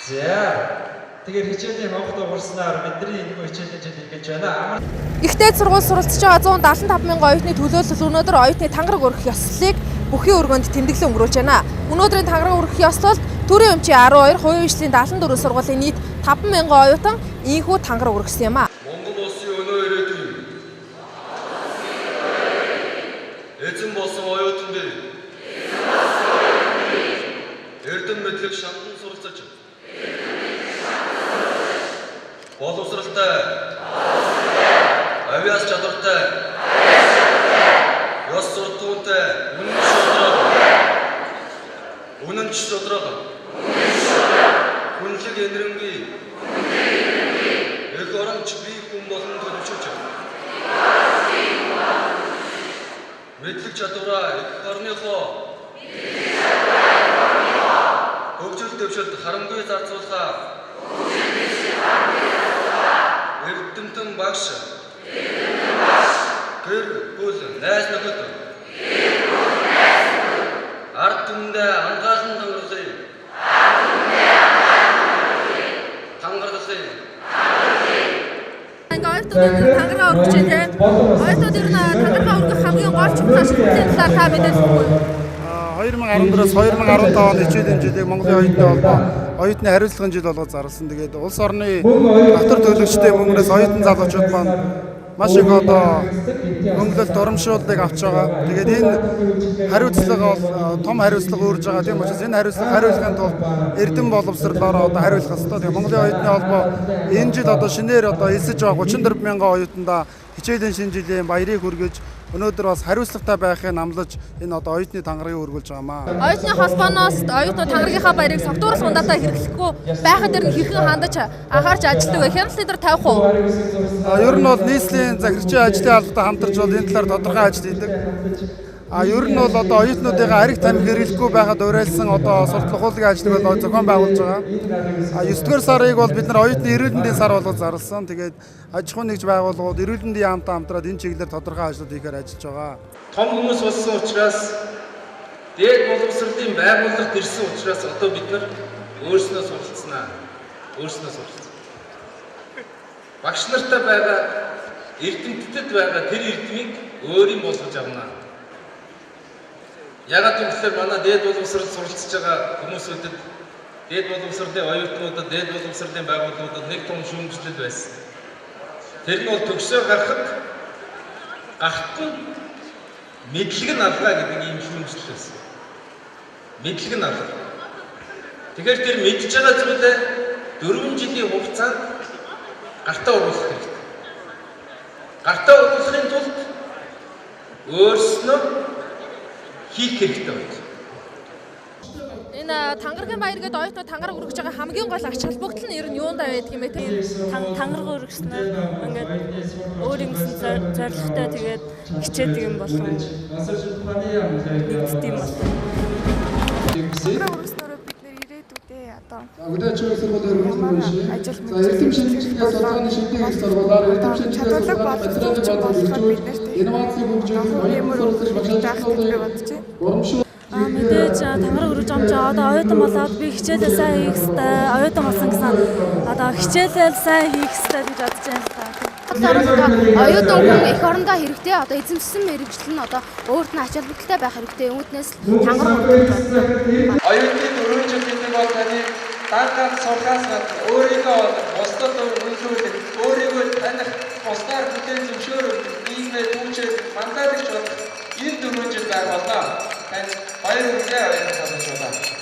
За. Тэгэхээр хичээлийн хонхд уурснаар бидний энэ хичээлийн жил хийж байна. Ихтэй сургууль суралцж байгаа 175 мянган оюутны төлөөлөл өнөөдөр оюутны тангараг өргөх ёслолыг бүхий өргөнд тэмдэглэн өнгөрүүлж байна. Өнөөдрийн тангараг өргөх ёслолд төрийн өмчийн 12, хувийн хөгжлийн 74 сургуулийн нийт 5 мянган оюутан ийхүү тангараг өргөсөн юм а. Монгол улсын өнөө ирээдүйн эзэн болсон оюутнууд эрдэм мэдлэг шамдан суралцаж боловсралтай авиас чадвартай ёс суртахуунтай үнэнч содрог хүнлэг энэрэнгүй эх оронч бие хүн болон төлөвшөж мэдлэг чадвараа эх орныхоо хөгжил дэвшилд харамгүй зарцуулахаар эрдэмтэн багш гэр бүл найз нөхөд ард түмэндээ ангаалан тангаргалыг Тангараг өргөж байна. Оюутнууд ер нь тангараг өргөх хамгийн гол чухал шалтгааны талаар та мэдээлэл өгөө. 2014-өөс 2015 оны хичээлийн жилийг Монголын оюутны холбоо оюутны хариуцлагын жил болгож зарласан. Тэгээд улс орны дотор төлөвчтэй мөнгнөөс оюутан залуучууд маань маш их одоо хөнгөлөлт урамшууллыг авч байгаа. Тэгээд энэ хариуцлага бол том хариуцлага үүрж байгаа. Тийм учраас энэ хариуцлага хариулахын тулд эрдэм боловсролоор одоо хариулах хэрэгтэй. Тэгээд Монголын оюутны холбоо энэ жил одоо шинээр одоо элсэж байгаа 34 мянган оюутандаа хичээлийн шинэ жилийн баярыг хүргэж өнөөдөр бас хариуцлагатай байхыг амлаж энэ одоо оюутны тангарыг өргүүлж байгаамаа. Оюутны холбооноос оюутнууд тангарагийнхаа баярыг согтуураас ундаатаа хэрэглэхгүй байхад дэр нь хэрхэн хандаж анхаарч ажилладаг вэ? Хяналт дээр тавих уу? Ер нь бол нийслэлийн захирагчийн ажлын албатай хамтарч бол энэ талаар тодорхой ажил хийдэг. Ер нь бол одоо оюутнуудын ариг тамхи хэрэглэхгүй байхад уриалсан одоо сурталчилгын ажлыг бол зохион байгуулж байгаа. 9-р сарыг бол бид нар оюутны эрүүл мэндийн сар болгож зарласан. Тэгээд аж ахуйн нэгж байгууллагууд эрүүл мэндийн яамтай хамтраад энэ чиглэлээр тодорхой ажлууд хийхээр ажиллаж байгаа. Том хүмүүс болсон учраас дээд боловсролын байгууллагад ирсэн учраас одоо бид нар өөрснөө суралцсанаа. Өөрснөө суралцсан. Багш нартай байгаа эрдэмтэд байгаа тэр эрдмийг өөрийн болгож авнаа. Ягаад гэвэл манай дээд боловсролд суралцж байгаа хүмүүсүүдэд дээд боловсролын оюутнуудад дээд боловсролын байгууллагуудад нэг том шүүмжлэл байсан. Тэр нь бол төгсөө гарахад гахтан мэдлэг нь алгаа гэдэг ийм шүүмжлэл байсан. Мэдлэг нь алга. Тэгэхээр тэр мэдж байгаа зүйлээ 4 жилийн хугацаанд гартаа уруулах хэрэгтэй. Гартаа уруулахын тулд өөрснөө хийх хэрэгтэй байна. Энэ тангарагийн баяр гэдэг оюутнууд тангараг өргөж байгаа хамгийн гол ач холбогдол нь ер нь юундаа байдаг юм бэ те? Тангараг өргөснөөр ингээд өөр юмсан зорилготой тэгээд хичээдэг юм болов. Нэгддэг юм болов. Тангараг өргөснөөр бид нэр ирээдүйдээ одоо Өдөөчийн сургуулийн өргөжлөн шин. ажил Эрдэм шинжилгээ судалгааны шилдэг сургуулиар эрдэм шинжилгээ судалгааны материалын боловсрол инновацийн хөгжлийн оюутан суралцж багшааллуудын урамшуул Мэдээж тангараг өргөж амжаа одоо оюутан болоод би хичээлээ сайн хийх хэрэгтэй. Оюутан болсон гэсэн одоо хичээлээ сайн хийх хэрэгтэй гэж бодож байна. Оюутан хүн эх орондоо хэрэгтэй одоо эзэмшсэн мэрэгжил нь одоо өөрт нь ач холбогдолтой байх хэрэгтэй. Үүнээс тангараг өргөж байна. Оюутны 4 жилийн бол таны даатад сурхаас гадна өөрийгөө бусдад үнэлүүлэх, өөрийгөө таних, бусдаар бүтээн зөвшөөрөх, нийгмээ түгжээх, мандатыг бодох энэ 4 жил байх болно. Баяр хүргэе оюутан залуучуудаа.